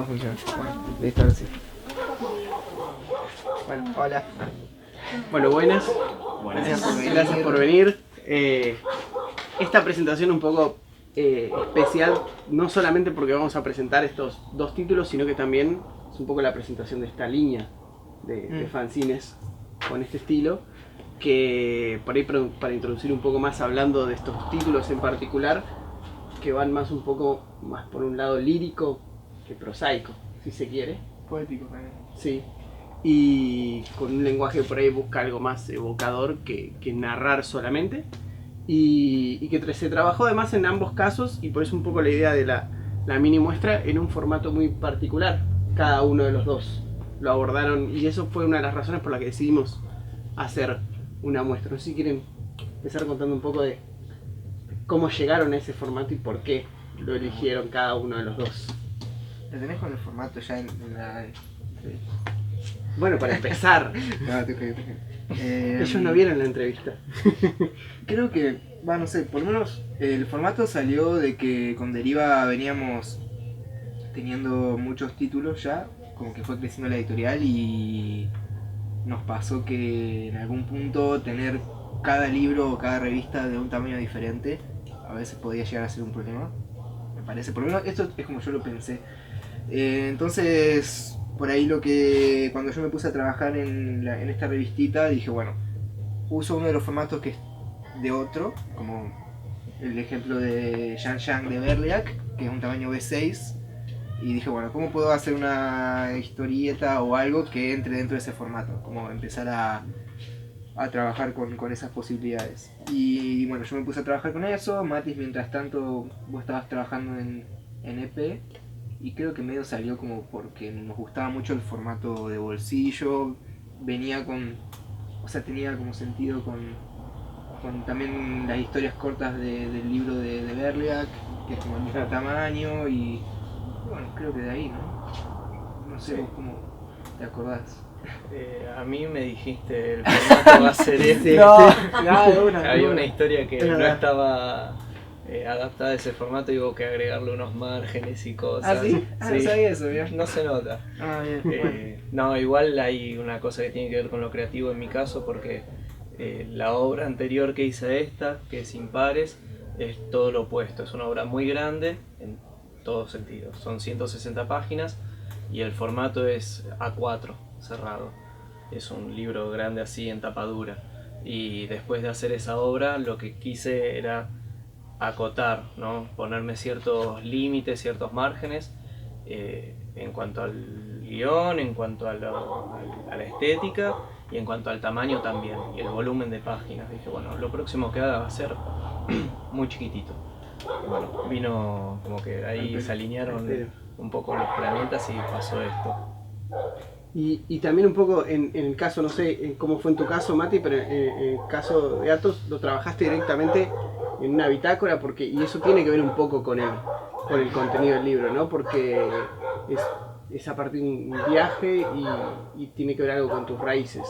no funciona. Bueno, listo, ahora sí. Bueno, hola. Bueno, buenas. Gracias por venir. Esta presentación un poco especial, no solamente porque vamos a presentar estos dos títulos, sino que también es un poco la presentación de esta línea de fanzines con este estilo, que por ahí para introducir un poco más hablando de estos títulos en particular, que van más un poco más por un lado lírico que prosaico, si se quiere. Poético también. Sí. Y con un lenguaje por ahí busca algo más evocador que narrar solamente. Y que se trabajó además en ambos casos, y por eso un poco la idea de la mini muestra en un formato muy particular. Cada uno de los dos lo abordaron, y eso fue una de las razones por las que decidimos hacer una muestra. No sé si quieren empezar contando un poco de cómo llegaron a ese formato y por qué lo eligieron cada uno de los dos. ¿Lo tenés con el formato ya en la...? Bueno, para empezar. No, te creo. Ellos no vieron la entrevista. Creo que, no sé, por lo menos el formato salió de que con Deriva veníamos teniendo muchos títulos ya, como que fue creciendo la editorial y nos pasó que en algún punto tener cada libro o cada revista de un tamaño diferente a veces podía llegar a ser un problema, me parece. Por lo menos esto es como yo lo pensé. Entonces, por ahí cuando yo me puse a trabajar en esta revistita, dije, bueno, uso uno de los formatos que es de otro, como el ejemplo de Yang Yang de Berliak, que es un tamaño B6, y dije, bueno, ¿cómo puedo hacer una historieta o algo que entre dentro de ese formato? Como empezar a trabajar con esas posibilidades. Y bueno, yo me puse a trabajar con eso. Matis, mientras tanto, vos estabas trabajando en EP, y creo que medio salió como porque nos gustaba mucho el formato de bolsillo, venía tenía como sentido con también las historias cortas del libro de Berliak, que es como el mismo tamaño, y bueno, creo que de ahí, ¿no? No sé vos cómo te acordás. A mí me dijiste, el formato va a ser este. Había una historia que no estaba adaptada a ese formato y hubo que agregarle unos márgenes y cosas. ¿Ah, sí? No sabía eso, ¿vio? No se nota. Bien. No, igual hay una cosa que tiene que ver con lo creativo en mi caso, porque la obra anterior que hice a esta, que es Impares, es todo lo opuesto. Es una obra muy grande en todos sentidos. Son 160 páginas y el formato es A4, cerrado. Es un libro grande así en tapa dura. Y después de hacer esa obra, lo que quise era acotar, ¿no? Ponerme ciertos límites, ciertos márgenes en cuanto al guión, en cuanto a la estética y en cuanto al tamaño también, y el volumen de páginas. Dije, bueno, lo próximo que haga va a ser muy chiquitito. Y bueno, vino como que ahí se alinearon un poco los planetas y pasó esto. Y también un poco en el caso, no sé cómo fue en tu caso, Mati, pero en el caso de Atos lo trabajaste directamente en una bitácora, y eso tiene que ver un poco con el contenido del libro, ¿no? Porque es a partir de un viaje y tiene que ver algo con tus raíces.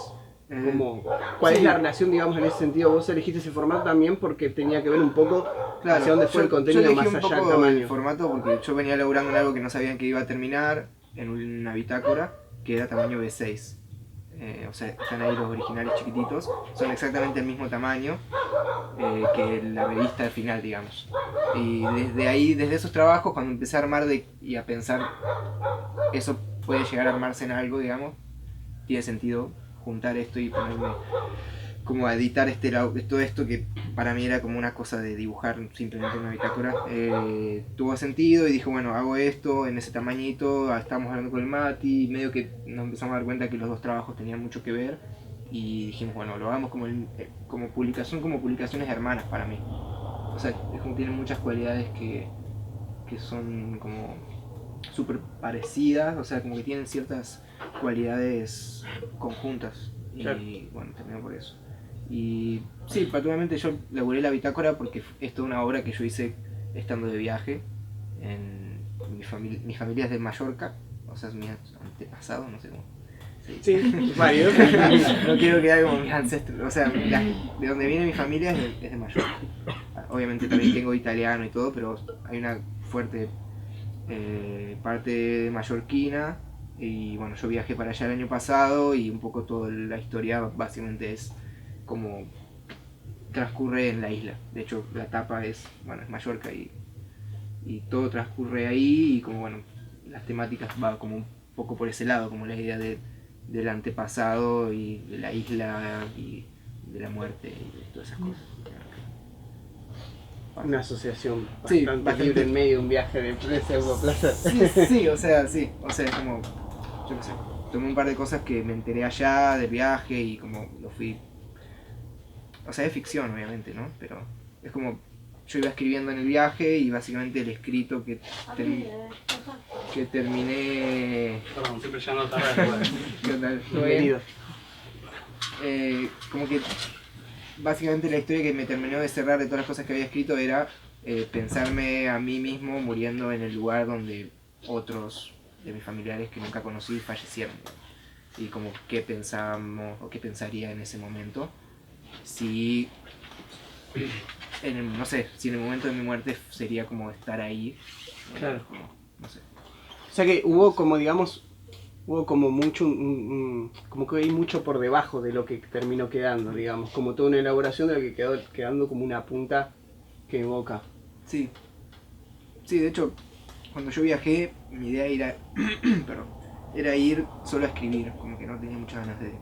¿Cuál es la relación, digamos, en ese sentido? Vos elegiste ese formato también porque tenía que ver un poco hacia dónde fue el contenido más allá del tamaño. El formato porque yo venía laburando en algo que no sabían que iba a terminar, en una bitácora que era tamaño B6. O sea, están ahí los originales chiquititos, son exactamente el mismo tamaño que la revista al final, digamos. Y desde ahí, desde esos trabajos, cuando empecé a armar y a pensar, eso puede llegar a armarse en algo, digamos, tiene sentido juntar esto y ponerme como a editar todo esto que para mí era como una cosa de dibujar simplemente una bitácora. Tuvo sentido y dije, bueno, hago esto en ese tamañito. Estábamos hablando con el Mati y medio que nos empezamos a dar cuenta que los dos trabajos tenían mucho que ver y dijimos, bueno, lo hagamos como publicaciones hermanas para mí. O sea, es como tienen muchas cualidades que son como súper parecidas, o sea, como que tienen ciertas cualidades conjuntas. Claro. Y bueno, terminó por eso. Y sí, particularmente yo laburé la bitácora porque es toda una obra que yo hice estando de viaje. Mi familia es de Mallorca, o sea, es mi antepasado, no sé cómo. Sí, válido. No quiero quedar como mis ancestros, o sea, de donde viene mi familia es de Mallorca. Obviamente también tengo italiano y todo, pero hay una fuerte parte de mallorquina, y bueno, yo viajé para allá el año pasado y un poco toda la historia básicamente es como transcurre en la isla. De hecho, la tapa es, bueno, es Mallorca y todo transcurre ahí y como bueno, las temáticas va como un poco por ese lado, como la idea del antepasado y de la isla y de la muerte y de todas esas cosas. Una asociación Sí, bastante bastante. libre en medio de un viaje de pseudoplaza. Sí, o sea, es como, yo qué sé, tomé un par de cosas que me enteré allá del viaje y como lo fui, o sea, es ficción obviamente, ¿no? Pero es como, yo iba escribiendo en el viaje y básicamente el escrito que terminé... Perdón, siempre ya no tarda. ¿Qué tal? ¿Todo bien? Bienvenido. Como que básicamente la historia que me terminó de cerrar de todas las cosas que había escrito era pensarme a mí mismo muriendo en el lugar donde otros de mis familiares que nunca conocí fallecieron. Y como qué pensamos o qué pensaría en ese momento si no sé, si en el momento de mi muerte sería como estar ahí. Claro. Como, no sé. O sea que hubo como, digamos, hubo como mucho, como que hay mucho por debajo de lo que terminó quedando, digamos, como toda una elaboración de lo que quedó quedando como una punta que evoca. Sí. Sí, de hecho, cuando yo viajé, mi idea era, perdón, era ir solo a escribir, como que no tenía muchas ganas de...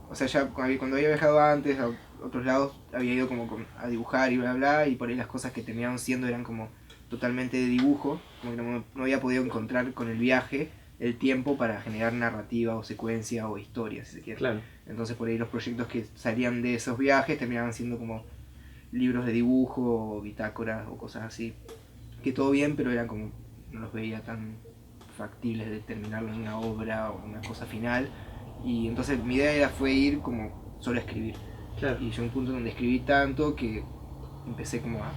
O sea, ya cuando había viajado antes a otros lados, había ido como a dibujar y bla bla, y por ahí las cosas que terminaban siendo eran como totalmente de dibujo, como que no había podido encontrar con el viaje el tiempo para generar narrativa o secuencia o historia, si se quiere. Claro. Entonces por ahí los proyectos que salían de esos viajes terminaban siendo como libros de dibujo o bitácoras o cosas así. Que todo bien, pero eran como, no los veía tan factibles de terminarlo en una obra o una cosa final. Y entonces mi idea fue ir como solo a escribir. Claro. Y llegó un punto donde escribí tanto que empecé como a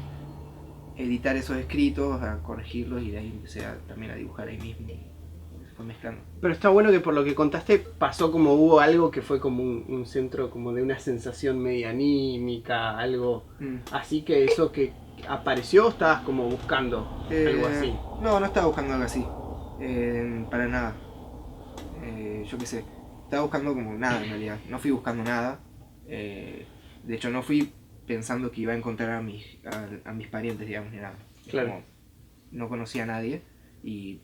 editar esos escritos, a corregirlos y de ahí empecé también a dibujar ahí mismo. Se fue mezclando. Pero está bueno que por lo que contaste pasó como hubo algo que fue como un centro como de una sensación media anímica, algo así, que eso que apareció estabas como buscando algo así. No estaba buscando algo así. Para nada. Yo qué sé. Estaba buscando como nada en realidad. No fui buscando nada. De hecho no fui pensando que iba a encontrar a mis parientes, digamos, ni nada. Claro. Como, no conocía a nadie y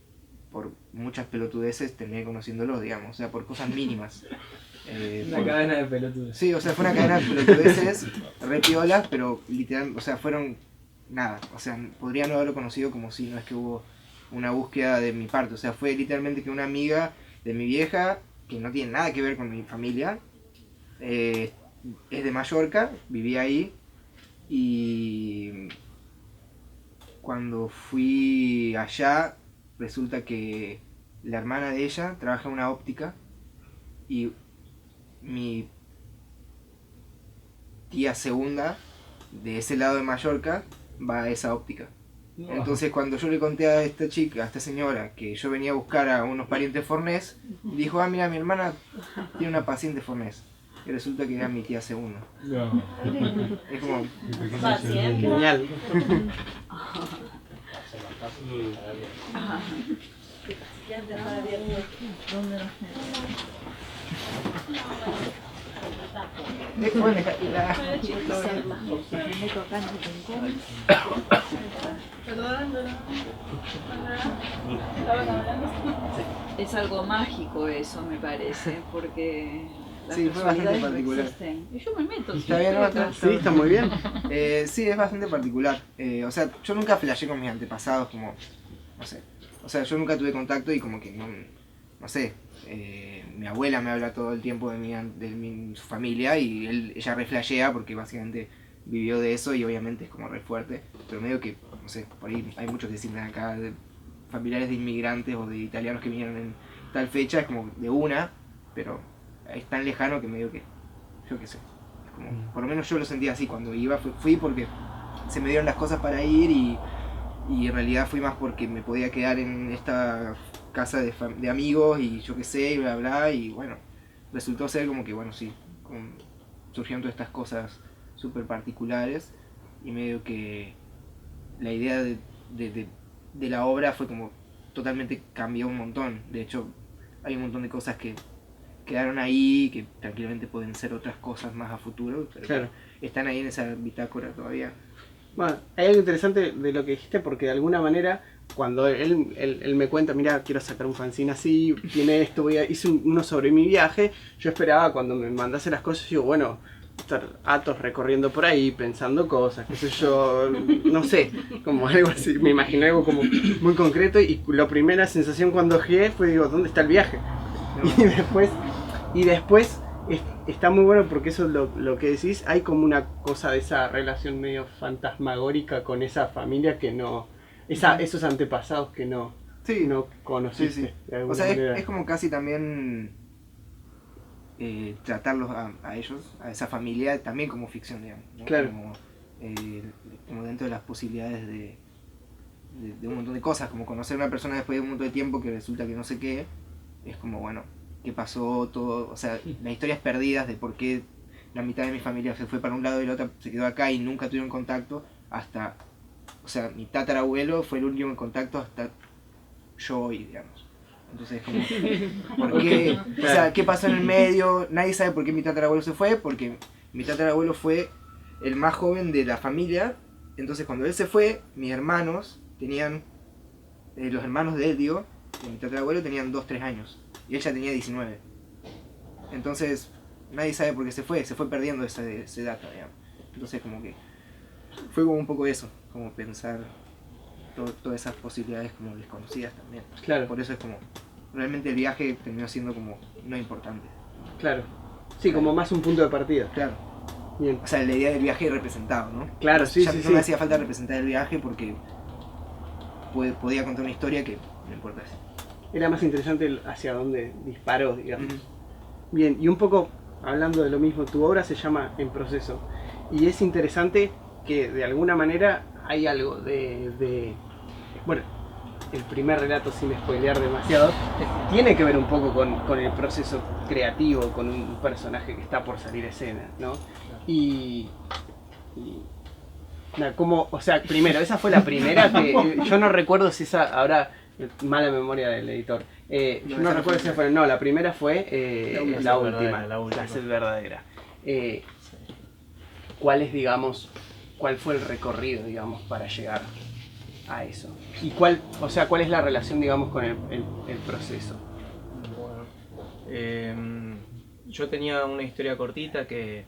por muchas pelotudeces terminé conociéndolos, digamos, o sea, por cosas mínimas. Una cadena de pelotudos. Sí, o sea, fue una cadena de pelotudeces, re piolas, pero literal, o sea, fueron nada, o sea, podría no haberlo conocido como si no es que hubo una búsqueda de mi parte, o sea, fue literalmente que una amiga de mi vieja, que no tiene nada que ver con mi familia, es de Mallorca, vivía ahí, y cuando fui allá, resulta que la hermana de ella trabaja en una óptica y mi tía segunda de ese lado de Mallorca va a esa óptica. Entonces cuando yo le conté a esta chica, a esta señora, que yo venía a buscar a unos parientes fornés, dijo, ah mira, mi hermana tiene una paciente fornés. Y resulta que era mi tía segunda. No. Es como... Genial. Bueno, Es algo mágico eso, me parece, porque las Sí, fue bastante casualidades no particular. existen. Y yo me meto. Está bien, no, está- Sí, está muy bien. sí, es bastante particular. O sea, yo nunca flashé con mis antepasados, como, no sé. O sea, yo nunca tuve contacto y como que no sé. Mi abuela me habla todo el tiempo de su familia y ella re flashea porque básicamente vivió de eso y obviamente es como re fuerte. Pero medio que, no sé, por ahí hay muchos que dicen acá de familiares de inmigrantes o de italianos que vinieron en tal fecha, es como de una, pero es tan lejano que medio que, yo qué sé. Es como, por lo menos yo lo sentía así cuando iba, fui porque se me dieron las cosas para ir y en realidad fui más porque me podía quedar en esta casa de amigos y yo qué sé, y bla bla, y bueno, resultó ser como que, bueno, sí, surgieron todas estas cosas súper particulares y medio que la idea de de la obra fue como totalmente cambió un montón. De hecho, hay un montón de cosas que quedaron ahí, que tranquilamente pueden ser otras cosas más a futuro, pero Claro. que están ahí en esa bitácora todavía. Bueno, hay algo interesante de lo que dijiste porque de alguna manera cuando él me cuenta, mira, quiero sacar un fanzine así, tiene esto, hice uno sobre mi viaje, yo esperaba cuando me mandase las cosas, digo, bueno, estar Atos recorriendo por ahí, pensando cosas, qué sé yo, no sé, como algo así, me imaginé algo como muy concreto y la primera sensación cuando llegué fue, digo, ¿dónde está el viaje? Y después está muy bueno porque eso es lo que decís, hay como una cosa de esa relación medio fantasmagórica con esa familia que no, esos antepasados que no, Sí. no conociste. Sí, sí. De alguna O sea, manera. es como casi también tratarlos a ellos, a esa familia, también como ficción, digamos, ¿no? Claro. Como dentro de las posibilidades de un montón de cosas, como conocer a una persona después de un montón de tiempo que resulta que no sé qué, es como, bueno, qué pasó, todo, o sea, las historias perdidas de por qué la mitad de mi familia se fue para un lado y la otra se quedó acá y nunca tuvieron contacto, hasta, o sea, mi tatarabuelo fue el último en contacto hasta yo hoy, digamos. Entonces, como, ¿por qué? O sea, ¿qué pasó en el medio? Nadie sabe por qué mi tatarabuelo se fue, porque mi tatarabuelo fue el más joven de la familia. Entonces, cuando él se fue, mis hermanos tenían, los hermanos de él, digo, de mi tatarabuelo tenían 2-3 años, y él ya tenía 19. Entonces, nadie sabe por qué se fue perdiendo ese dato, digamos. Entonces, como que fue como un poco eso, como pensar todas esas posibilidades como desconocidas también. Claro, Por eso es como, realmente el viaje terminó siendo como no importante. claro. Sí, como más un punto de partida. Claro, Bien. o sea, la idea del viaje representado, ¿no? Claro, sí, Ya sí, no sí. me hacía falta representar el viaje porque podía contar una historia que no importa eso. Era más interesante hacia dónde disparó, digamos. Ujú. Bien, y un poco hablando de lo mismo, tu obra se llama En Proceso. Y es interesante que de alguna manera hay algo bueno, el primer relato, sin spoilear demasiado, tiene que ver un poco con el proceso creativo, con un personaje que está por salir a escena, ¿no? Y nada, como, o sea, primero, esa fue la primera que yo no recuerdo si esa, ahora mala memoria del editor, yo no recuerdo si esa fue, no, la primera fue la última, la sed verdadera. ¿Cuál es, digamos, cuál fue el recorrido, digamos, para llegar a eso? ¿Y cuál es la relación, digamos, con el proceso? Bueno, yo tenía una historia cortita que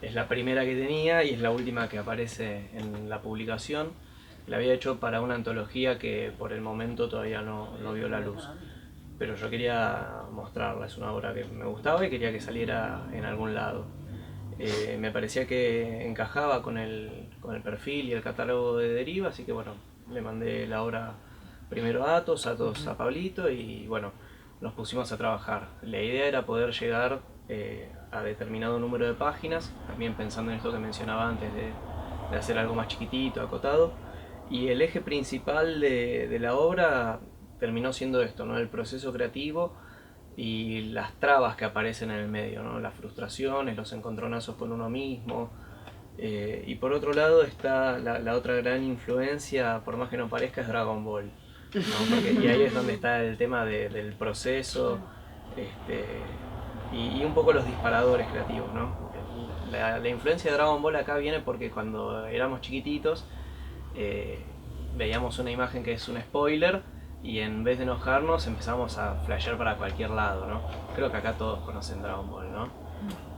es la primera que tenía y es la última que aparece en la publicación. La había hecho para una antología que por el momento todavía no vio la luz. Pero yo quería mostrarla, es una obra que me gustaba y quería que saliera en algún lado. Me parecía que encajaba con el perfil y el catálogo de Deriva, así que bueno, le mandé la obra primero a Atos a Pablito y bueno, nos pusimos a trabajar. La idea era poder llegar a determinado número de páginas, también pensando en esto que mencionaba antes de hacer algo más chiquitito, acotado, y el eje principal de la obra terminó siendo esto, ¿no? El proceso creativo y las trabas que aparecen en el medio, ¿no? Las frustraciones, los encontronazos con uno mismo. Y por otro lado está la otra gran influencia, por más que no parezca, es Dragon Ball, ¿no? Y ahí es donde está el tema del proceso y un poco los disparadores creativos, ¿no? La influencia de Dragon Ball acá viene porque cuando éramos chiquititos veíamos una imagen que es un spoiler y en vez de enojarnos empezamos a flashear para cualquier lado, ¿no? Creo que acá todos conocen Dragon Ball, ¿no?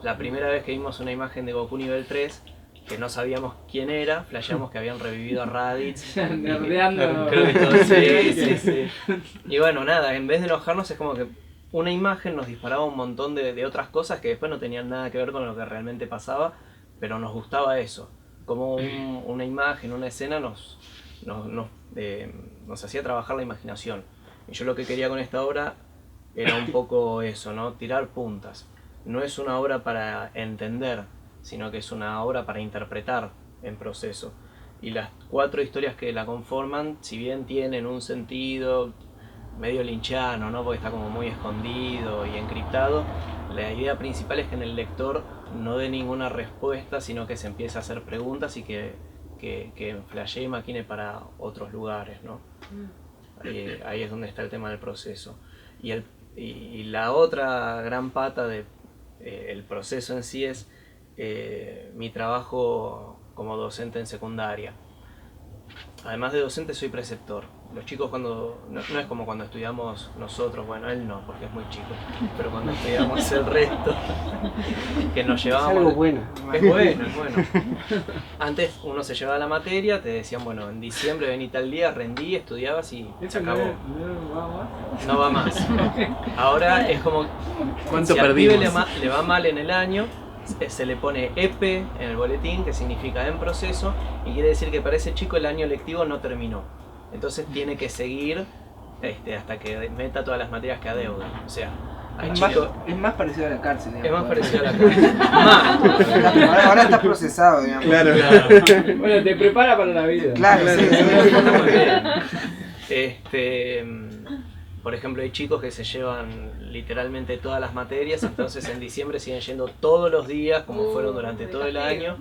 La primera vez que vimos una imagen de Goku nivel 3, que no sabíamos quién era, flasheamos que habían revivido a Raditz. Nerdeando. Creo que todos, sí. Y bueno, nada, en vez de enojarnos es como que una imagen nos disparaba un montón de otras cosas que después no tenían nada que ver con lo que realmente pasaba, pero nos gustaba eso. Como una imagen, una escena nos hacía trabajar la imaginación. Y yo lo que quería con esta obra era un poco eso, ¿no? Tirar puntas. No es una obra para entender, sino que es una obra para interpretar en proceso. Y las 4 historias que la conforman, si bien tienen un sentido medio linchiano, ¿no? Porque está como muy escondido y encriptado, la idea principal es que en el lector no dé ninguna respuesta, sino que se empiece a hacer preguntas y que que flashee y maquine para otros lugares, ¿no? Ahí es donde está el tema del proceso. Y la otra gran pata de el proceso en sí es mi trabajo como docente en secundaria. Además de docente soy preceptor. Los chicos cuando, no es como cuando estudiamos nosotros, bueno, él no, porque es muy chico, pero cuando estudiamos el resto, que nos llevábamos... Es algo bueno. Es bueno, es bueno. Antes uno se llevaba la materia, te decían, bueno, en diciembre vení tal día, rendí, estudiabas y se acabó. No va más. Ahora es como, ¿Cuánto si al perdimos? pibe le va mal en el año, se le pone EP en el boletín, que significa en proceso, y quiere decir que para ese chico el año lectivo no terminó. Entonces tiene que seguir hasta que meta todas las materias que adeuda. O sea, hay chicos... Es más parecido a la cárcel, digamos. Es más parecido a la cárcel. Más. Ahora estás procesado, digamos. Claro. Bueno, te prepara para la vida. Claro, sí, Por ejemplo, hay chicos que se llevan literalmente todas las materias, entonces en diciembre siguen yendo todos los días, como fueron durante todo el año,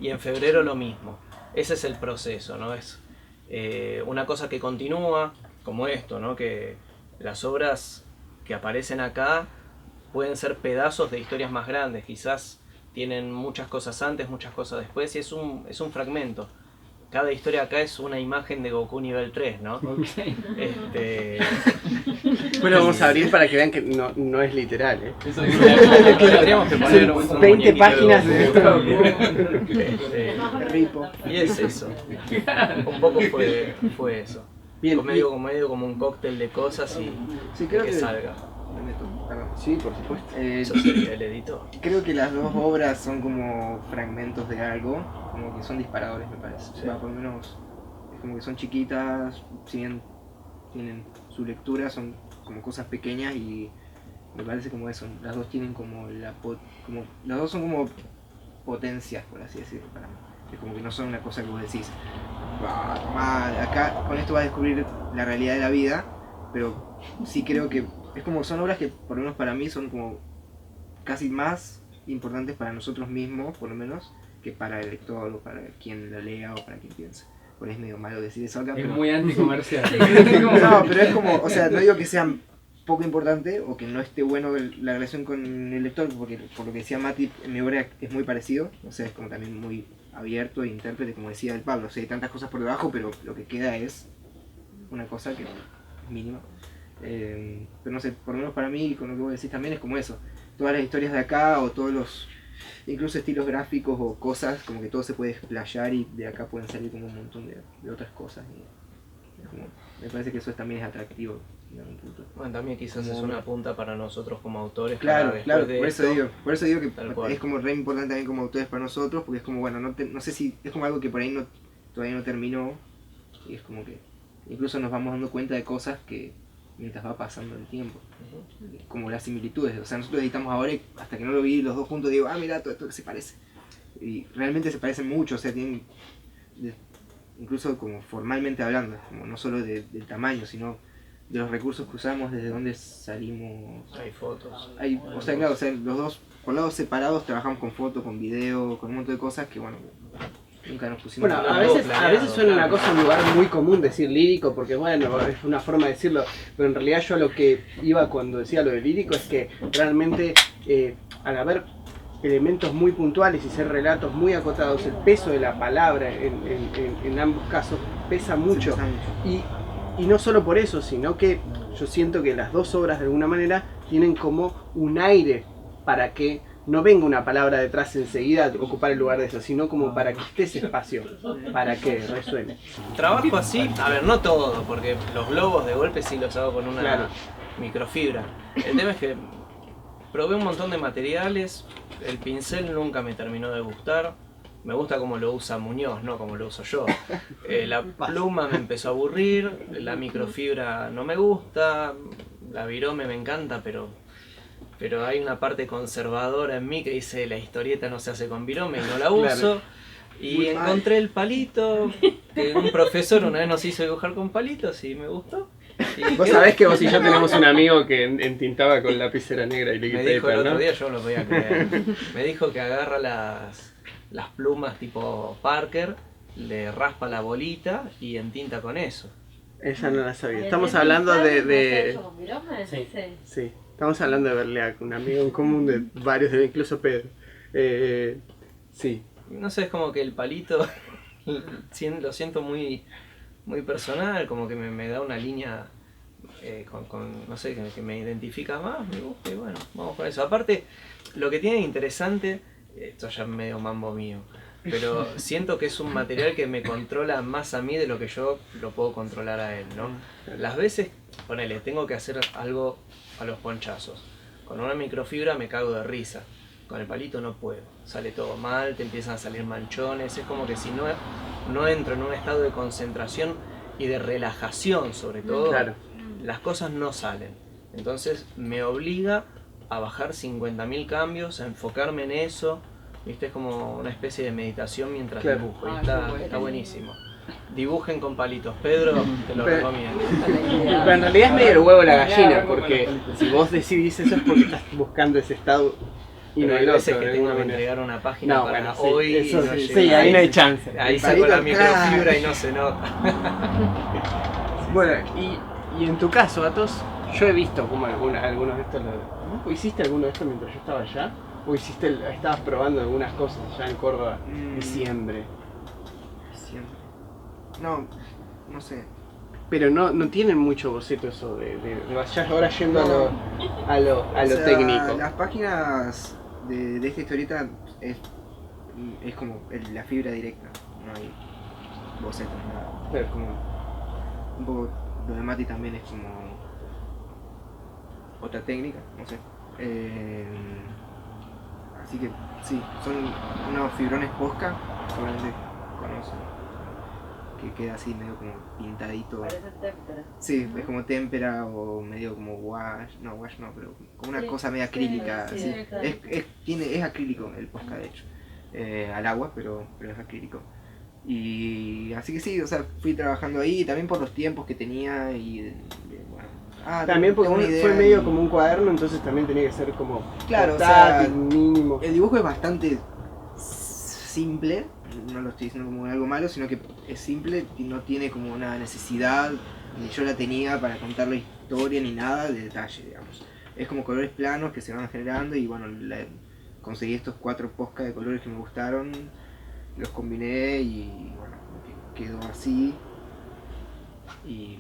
y en febrero lo mismo. Ese es el proceso, ¿no? Es una cosa que continúa, como esto, ¿no? Que las obras que aparecen acá pueden ser pedazos de historias más grandes, quizás tienen muchas cosas antes, muchas cosas después, y es un fragmento. Cada historia acá es una imagen de Goku nivel 3, ¿no? Bueno, vamos a abrir para que vean que no es literal, ¿eh? Eso Tendríamos que poner un 20 muñequito páginas de de Goku. Ripo. Y es eso. Un poco fue eso. Bien, Medio como un cóctel de cosas y Sí, creo que que... salga. Me meto, perdón. Sí, por supuesto. Eso sería el editor. Creo que las dos obras son como fragmentos de algo, como que son disparadores, me parece. Sí. Va, por lo menos es como que son chiquitas, si bien tienen su lectura, son como cosas pequeñas y me parece como eso. Las dos tienen como las dos son como potencias, por así decirlo, para mí. Es como que no son una cosa que vos decís, acá con esto vas a descubrir la realidad de la vida, pero sí creo que es como, son obras que por lo menos para mí son como casi más importantes para nosotros mismos, por lo menos, que para el lector o para quien la lea o para quien piense. Por ahí es medio malo decir eso acá, Es pero... muy anticomercial. No, pero es como, o sea, no digo que sea poco importante o que no esté bueno la relación con el lector, porque por lo que decía Mati, en mi obra es muy parecido, o sea, es como también muy abierto e intérprete, como decía el Pablo, o sea, hay tantas cosas por debajo, pero lo que queda es una cosa que es mínima. Pero no sé, por lo menos para mí, con lo que vos decís también es como eso, todas las historias de acá o todos los, incluso estilos gráficos o cosas, como que todo se puede explayar y de acá pueden salir como un montón de otras cosas. Y es como, me parece que eso también es atractivo en algún punto. Bueno, también quizás Como- es una punta para nosotros como autores. Claro, para claro, después de por esto- eso digo que tal cual. es como re importante también como autores para nosotros, porque es como, bueno, no sé si es como algo que por ahí todavía no terminó, y es como que incluso nos vamos dando cuenta de cosas que mientras va pasando el tiempo, como las similitudes, o sea, nosotros editamos ahora y hasta que no lo vi los dos juntos digo, mira, todo esto que se parece, y realmente se parecen mucho, o sea, tienen, incluso como formalmente hablando, como no solo del tamaño, sino de los recursos que usamos, desde dónde salimos. Hay fotos. O sea, claro, o sea, los dos, por lados separados, trabajamos con foto, con video, con un montón de cosas que, bueno, nunca nos pusimos. Bueno, No, a veces planeado, suena una claro. cosa, un lugar muy común decir lírico, porque bueno, es una forma de decirlo, pero en realidad yo a lo que iba cuando decía lo de lírico es que realmente al haber elementos muy puntuales y ser relatos muy acotados, el peso de la palabra en ambos casos pesa mucho. Y no solo por eso, sino que yo siento que las dos obras de alguna manera tienen como un aire para que no venga una palabra detrás enseguida a ocupar el lugar de eso, sino como para que esté ese espacio, para que resuene. Trabajo así, a ver, no todo, porque los globos de golpe sí los hago con una Claro. microfibra. El tema es que probé un montón de materiales, el pincel nunca me terminó de gustar. Me gusta como lo usa Muñoz, no como lo uso yo. La pluma me empezó a aburrir, la microfibra no me gusta, la virome me encanta, pero hay una parte conservadora en mí que dice la historieta no se hace con virome y no la uso. Claro. Y Muy mal. encontré el palito, que un profesor una vez nos hizo dibujar con palitos y me gustó. Y Vos sabés que vos y yo tenemos un amigo que entintaba con lapicera negra y liquid me dijo el paper, otro ¿no? día, yo no lo podía creer. Me dijo que agarra las plumas tipo Parker le raspa la bolita y entinta con eso. Esa no la sabía. ¿El Estamos de hablando Pixar no está de... hecho con viromes? Sí. Sí, estamos hablando de Berleac, un amigo en común de varios, incluso Pedro. Sí. No sé, es como que el palito lo siento muy, muy personal, como que me da una línea no sé, que me identifica más, me gusta y bueno, vamos con eso. Aparte, lo que tiene interesante, esto ya es medio mambo mío, pero siento que es un material que me controla más a mí de lo que yo lo puedo controlar a él, ¿no? Las veces, ponele, tengo que hacer algo a los ponchazos. Con una microfibra me cago de risa. Con el palito no puedo. Sale todo mal, te empiezan a salir manchones. Es como que si no entro en un estado de concentración y de relajación, sobre todo, Claro. las cosas no salen. Entonces me obliga a bajar 50.000 cambios, a enfocarme en eso. ¿Viste? Es como una especie de meditación mientras Claro. dibujo. Y Ah, está, qué bueno. está buenísimo. Dibujen con palitos. Pedro, te lo Pero- recomiendo. Pero en realidad es medio el huevo o la gallina, porque si vos decidís eso es porque estás buscando ese estado y Pero no hay el veces otro, que de tengo alguna que manera. entregar una página No, para bueno, sí, hoy eso y no sí, llega. sí, ahí no hay chance. Ahí El saco la palito, claro. microfibra y no se nota. Bueno, y en tu caso, Atos, yo he visto como algunos de estos... ¿Vos hiciste alguno de estos mientras yo estaba allá? ¿O estabas probando algunas cosas allá en Córdoba diciembre? Siempre. No, no sé. Pero no tienen mucho boceto eso de ya ahora yendo a lo O sea, técnico. Las páginas de esta historieta es como la fibra directa, no hay bocetos, nada. Claro. Es como un poco, lo de Mati también es como otra técnica, no sé. Así que sí, son unos fibrones Posca, seguramente conocen, que queda así medio como pintadito. Parece témpera. Sí, es como témpera o medio como wash no, pero como una Sí, cosa media sí, acrílica, sí, así. claro. Es acrílico el Posca de hecho, al agua, pero es acrílico. Y así que sí, o sea, fui trabajando ahí también por los tiempos que tenía y bueno. También porque tengo una idea fue medio y- como un cuaderno, entonces también tenía que ser como Claro, o portátil, sea, mínimo. El dibujo es bastante simple, no lo estoy diciendo como algo malo, sino que es simple y no tiene como una necesidad, ni yo la tenía para contar la historia ni nada de detalle, digamos. Es como colores planos que se van generando y bueno, conseguí estos 4 posca de colores que me gustaron, los combiné y bueno, como que quedó así y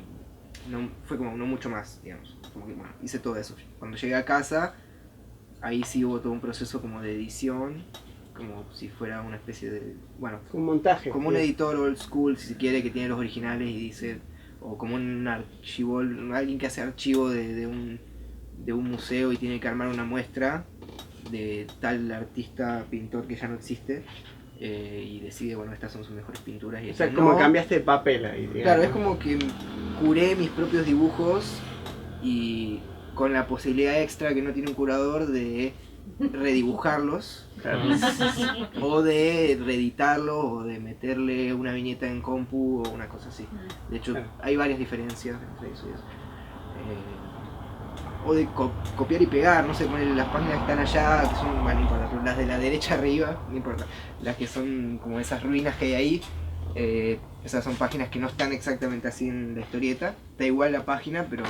no, fue como no mucho más, digamos. Como que bueno, hice todo eso. Cuando llegué a casa, ahí sí hubo todo un proceso como de edición, como si fuera una especie de, bueno, Un montaje. como un editor old school, si se quiere, que tiene los originales y dice, o como un archivo, alguien que hace archivo de un museo y tiene que armar una muestra de tal artista, pintor que ya no existe, y decide, bueno, estas son sus mejores pinturas. Y O sea, estas como no. cambiaste de papel ahí, digamos. Claro, es como que curé mis propios dibujos y con la posibilidad extra que no tiene un curador de redibujarlos Claro. o de reeditarlos o de meterle una viñeta en compu o una cosa así. De hecho, Claro. hay varias diferencias entre eso y eso. O de copiar y pegar, no sé, poner las páginas que están allá, que son, bueno, no importa, pero las de la derecha arriba, no importa, las que son como esas ruinas que hay ahí, esas son páginas que no están exactamente así en la historieta, da igual la página, pero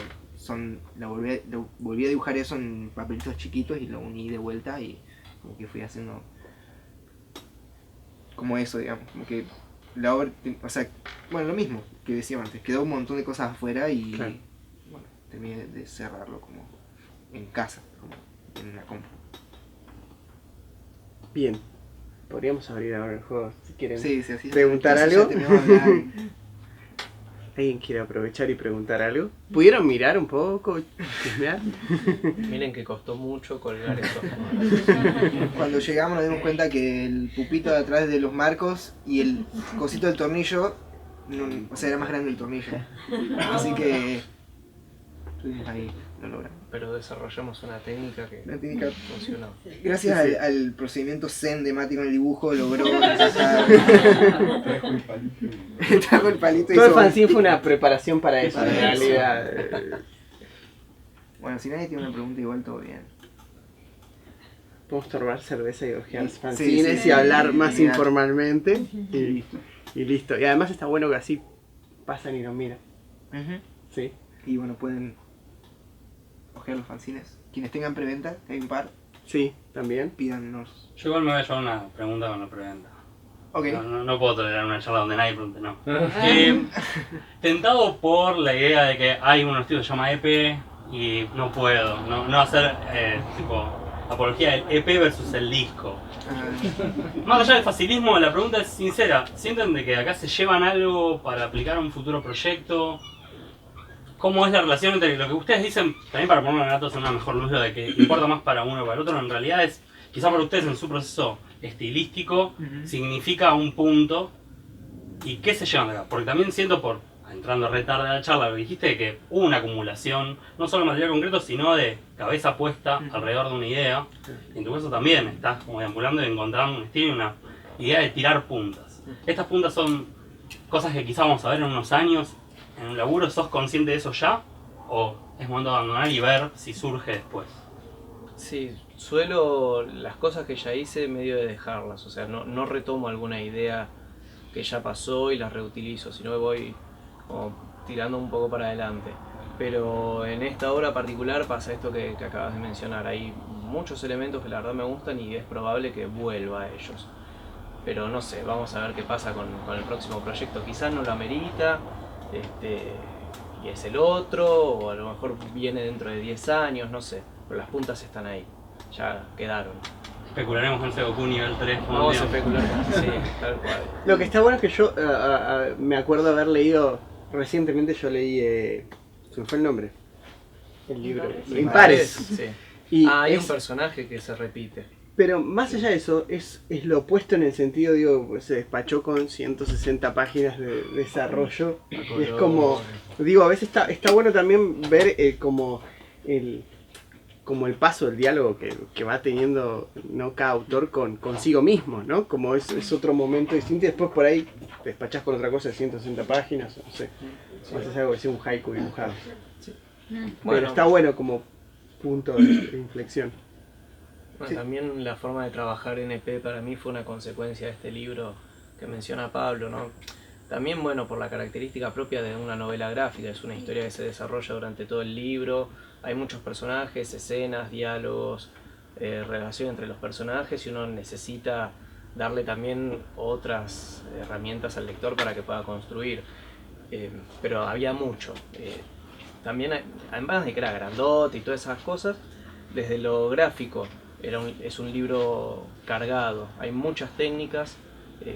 volví a dibujar eso en papelitos chiquitos y lo uní de vuelta y como que fui haciendo como eso, digamos, como que la obra, o sea, bueno, lo mismo que decía antes, quedó un montón de cosas afuera y Claro. bueno, terminé de cerrarlo como en casa, como en la compu. Bien. Podríamos abrir ahora el juego si quieren. Sí, sí, así. ¿Preguntar entonces algo? ya terminamos de hablar. ¿Alguien quiere aprovechar y preguntar algo? ¿Pudieron mirar un poco? ¿Chismear? Miren que costó mucho colgar eso. Cuando llegamos nos dimos cuenta que el pupito de atrás de los marcos y el cosito del tornillo, o sea, era más grande el tornillo. Así que estuvimos ahí, lo logramos. Pero desarrollamos una técnica que Una técnica- funcionó. Gracias Sí, sí. al procedimiento zen de Mati con el dibujo logró sacar- trajo el palito y Todo el hizo- fanzine fue una preparación para eso, en Para eso. realidad. Bueno, si nadie tiene una pregunta igual todo bien. Podemos tomar cerveza y ojear Sí, fanzines sí, y hablar sí, más sí. informalmente. Y y listo. Y además está bueno que así pasan y nos miran. Sí. Y bueno, pueden ojear los fanzines. Quienes tengan preventa, que hay un par, Sí, también. pídanos. Yo igual me voy a llevar una pregunta con la preventa. Ok. No puedo tolerar una charla donde nadie pregunte, no. Tentado por la idea de que hay un estilo que se llama EP y no puedo, no hacer tipo apología del EP versus el disco. Más allá del facilismo, la pregunta es sincera. ¿Sienten de que acá se llevan algo para aplicar a un futuro proyecto? ¿Cómo es la relación entre lo que ustedes dicen, también para poner a datos en una mejor luz, lo de que importa más para uno o para el otro? En realidad es, quizás para ustedes en su proceso estilístico, significa un punto. ¿Y qué se llevan de acá? Porque también siento, entrando re tarde a la charla, lo que dijiste, de que hubo una acumulación, no solo de material concreto, sino de cabeza puesta alrededor de una idea. Y en tu caso también estás como deambulando y encontrando un estilo y una idea de tirar puntas. Estas puntas son cosas que quizás vamos a ver en unos años en un laburo. ¿Sos consciente de eso ya? ¿O es momento de abandonar y ver si surge después? Sí, suelo las cosas que ya hice medio de dejarlas, o sea, no retomo alguna idea que ya pasó y las reutilizo, sino que voy como tirando un poco para adelante. Pero en esta obra particular pasa esto que acabas de mencionar, hay muchos elementos que la verdad me gustan y es probable que vuelva a ellos. Pero no sé, vamos a ver qué pasa con el próximo proyecto, quizás no lo amerita, y es el otro, o a lo mejor viene dentro de 10 años, no sé, pero las puntas están ahí, ya quedaron. Especularemos con ese Goku nivel 3. Vamos a especular, sí, tal cual. Lo que está bueno es que yo me acuerdo haber leído, recientemente yo leí, se me fue el nombre, el libro, Impares. Sí. Y hay es- un personaje que se repite. Pero más allá de eso, es lo opuesto en el sentido, digo, pues se despachó con 160 páginas de desarrollo. Y es como, digo, a veces está bueno también ver como el paso del diálogo que va teniendo, ¿no?, cada autor consigo mismo, ¿no? Como es otro momento distinto y después por ahí te despachás con otra cosa de 160 páginas, no sé. Haces algo que sea un haiku dibujado. Pero Bueno, está bueno como punto de inflexión. bueno, sí. también la forma de trabajar en EP para mí fue una consecuencia de este libro que menciona Pablo, ¿no? También, bueno, por la característica propia de una novela gráfica, es una historia que se desarrolla durante todo el libro, hay muchos personajes, escenas, diálogos, relación entre los personajes y uno necesita darle también otras herramientas al lector para que pueda construir. Pero había mucho. También, además de que era grandote y todas esas cosas, desde lo gráfico es un libro cargado, hay muchas técnicas,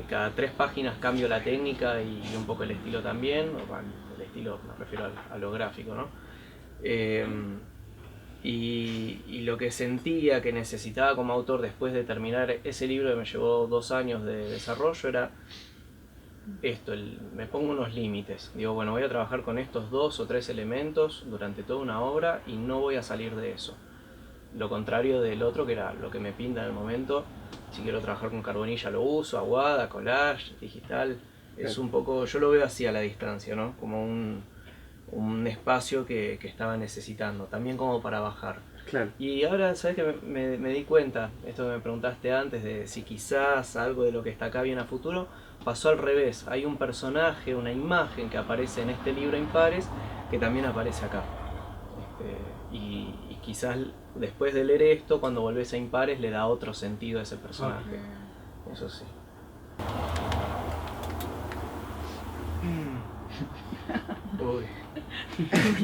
cada 3 páginas cambio la técnica y un poco el estilo también, el estilo me refiero a lo gráfico, ¿no? Y lo que sentía que necesitaba como autor después de terminar ese libro que me llevó 2 años de desarrollo era esto, me pongo unos límites, digo, bueno, voy a trabajar con estos 2 o 3 elementos durante toda una obra y no voy a salir de eso. Lo contrario del otro, que era lo que me pinta en el momento. Si quiero trabajar con carbonilla lo uso, aguada, collage, digital. Es un poco, yo lo veo así a la distancia, ¿no? Como un espacio que estaba necesitando, también como para bajar. Claro. Y ahora, ¿sabes qué? Me di cuenta, esto que me preguntaste antes, de si quizás algo de lo que está acá viene a futuro, pasó al revés. Hay un personaje, una imagen que aparece en este libro Impares, que también aparece acá. Y quizás después de leer esto, cuando volvés a Impares, le da otro sentido a ese personaje. Eso sí. Uy.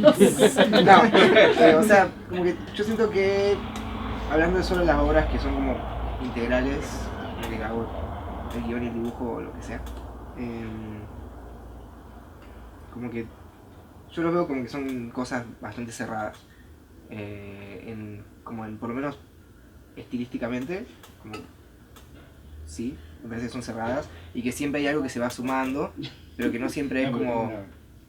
No, o sea, como que yo siento que hablando de solo las obras que son como integrales, como que hago el guión y el dibujo o lo que sea, como que yo los veo como que son cosas bastante cerradas, por lo menos estilísticamente, como sí, me parece que son cerradas y que siempre hay algo que se va sumando, pero que no siempre es como,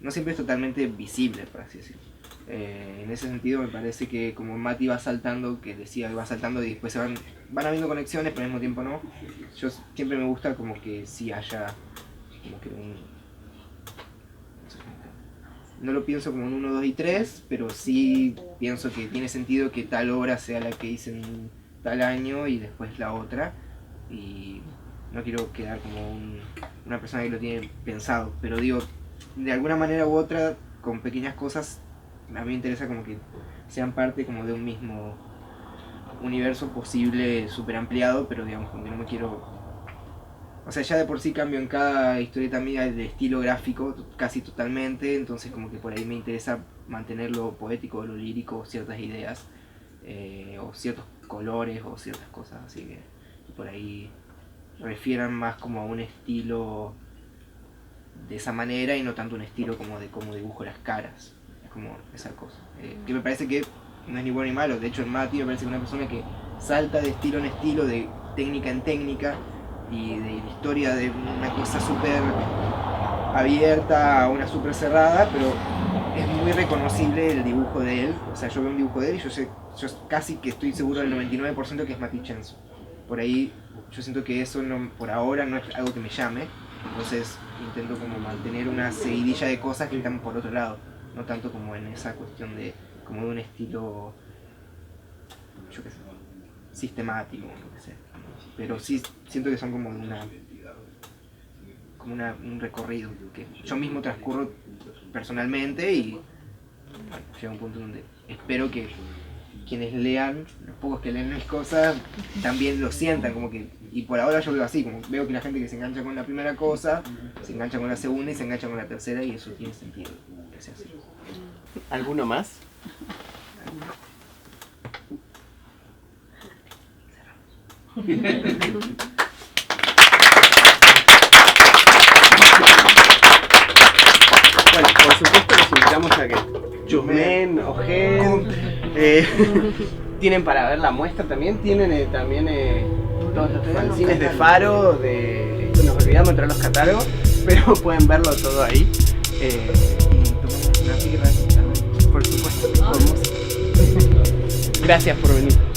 no siempre es totalmente visible, por así decirlo. En ese sentido me parece que como Mati va saltando, que decía que va saltando y después se van habiendo conexiones, pero al mismo tiempo no. Yo siempre me gusta como que sí haya como que no lo pienso como un 1, 2 y 3, pero sí pienso que tiene sentido que tal obra sea la que hice en tal año y después la otra. Y no quiero quedar como una persona que lo tiene pensado, pero digo, de alguna manera u otra, con pequeñas cosas, a mí me interesa como que sean parte como de un mismo universo posible, súper ampliado, pero digamos, como que no me quiero... O sea, ya de por sí cambio en cada historieta mía de estilo gráfico casi totalmente, entonces como que por ahí me interesa mantener lo poético, lo lírico, ciertas ideas, o ciertos colores o ciertas cosas, así que por ahí refieran más como a un estilo de esa manera y no tanto un estilo como de cómo dibujo las caras, es como esa cosa, que me parece que no es ni bueno ni malo. De hecho, en Mati me parece que es una persona que salta de estilo en estilo, de técnica en técnica, y de historia de una cosa súper abierta a una súper cerrada, pero es muy reconocible el dibujo de él. O sea, yo veo un dibujo de él y yo casi que estoy seguro del 99% que es Mati Chenzo. Por ahí yo siento que eso no, por ahora no es algo que me llame, entonces intento como mantener una seguidilla de cosas que están por otro lado, no tanto como en esa cuestión de como de un estilo, yo qué sé, sistemático, lo que sea. Pero sí siento que son como un recorrido que yo mismo transcurro personalmente, y bueno, llega un punto donde espero que quienes lean, los pocos que leen mis cosas, también lo sientan, como que, y por ahora yo veo así, como veo que la gente que se engancha con la primera cosa, se engancha con la segunda y se engancha con la tercera, y eso tiene sentido que sea así. ¿Alguno más? Bueno, por supuesto los invitamos a que chusmen, ojen, tienen para ver la muestra también, tienen también todos los fanzines de Faro, nos olvidamos de entrar los catálogos, pero pueden verlo todo ahí. Y tomamos una birra también. Por supuesto, por música. Gracias por venir.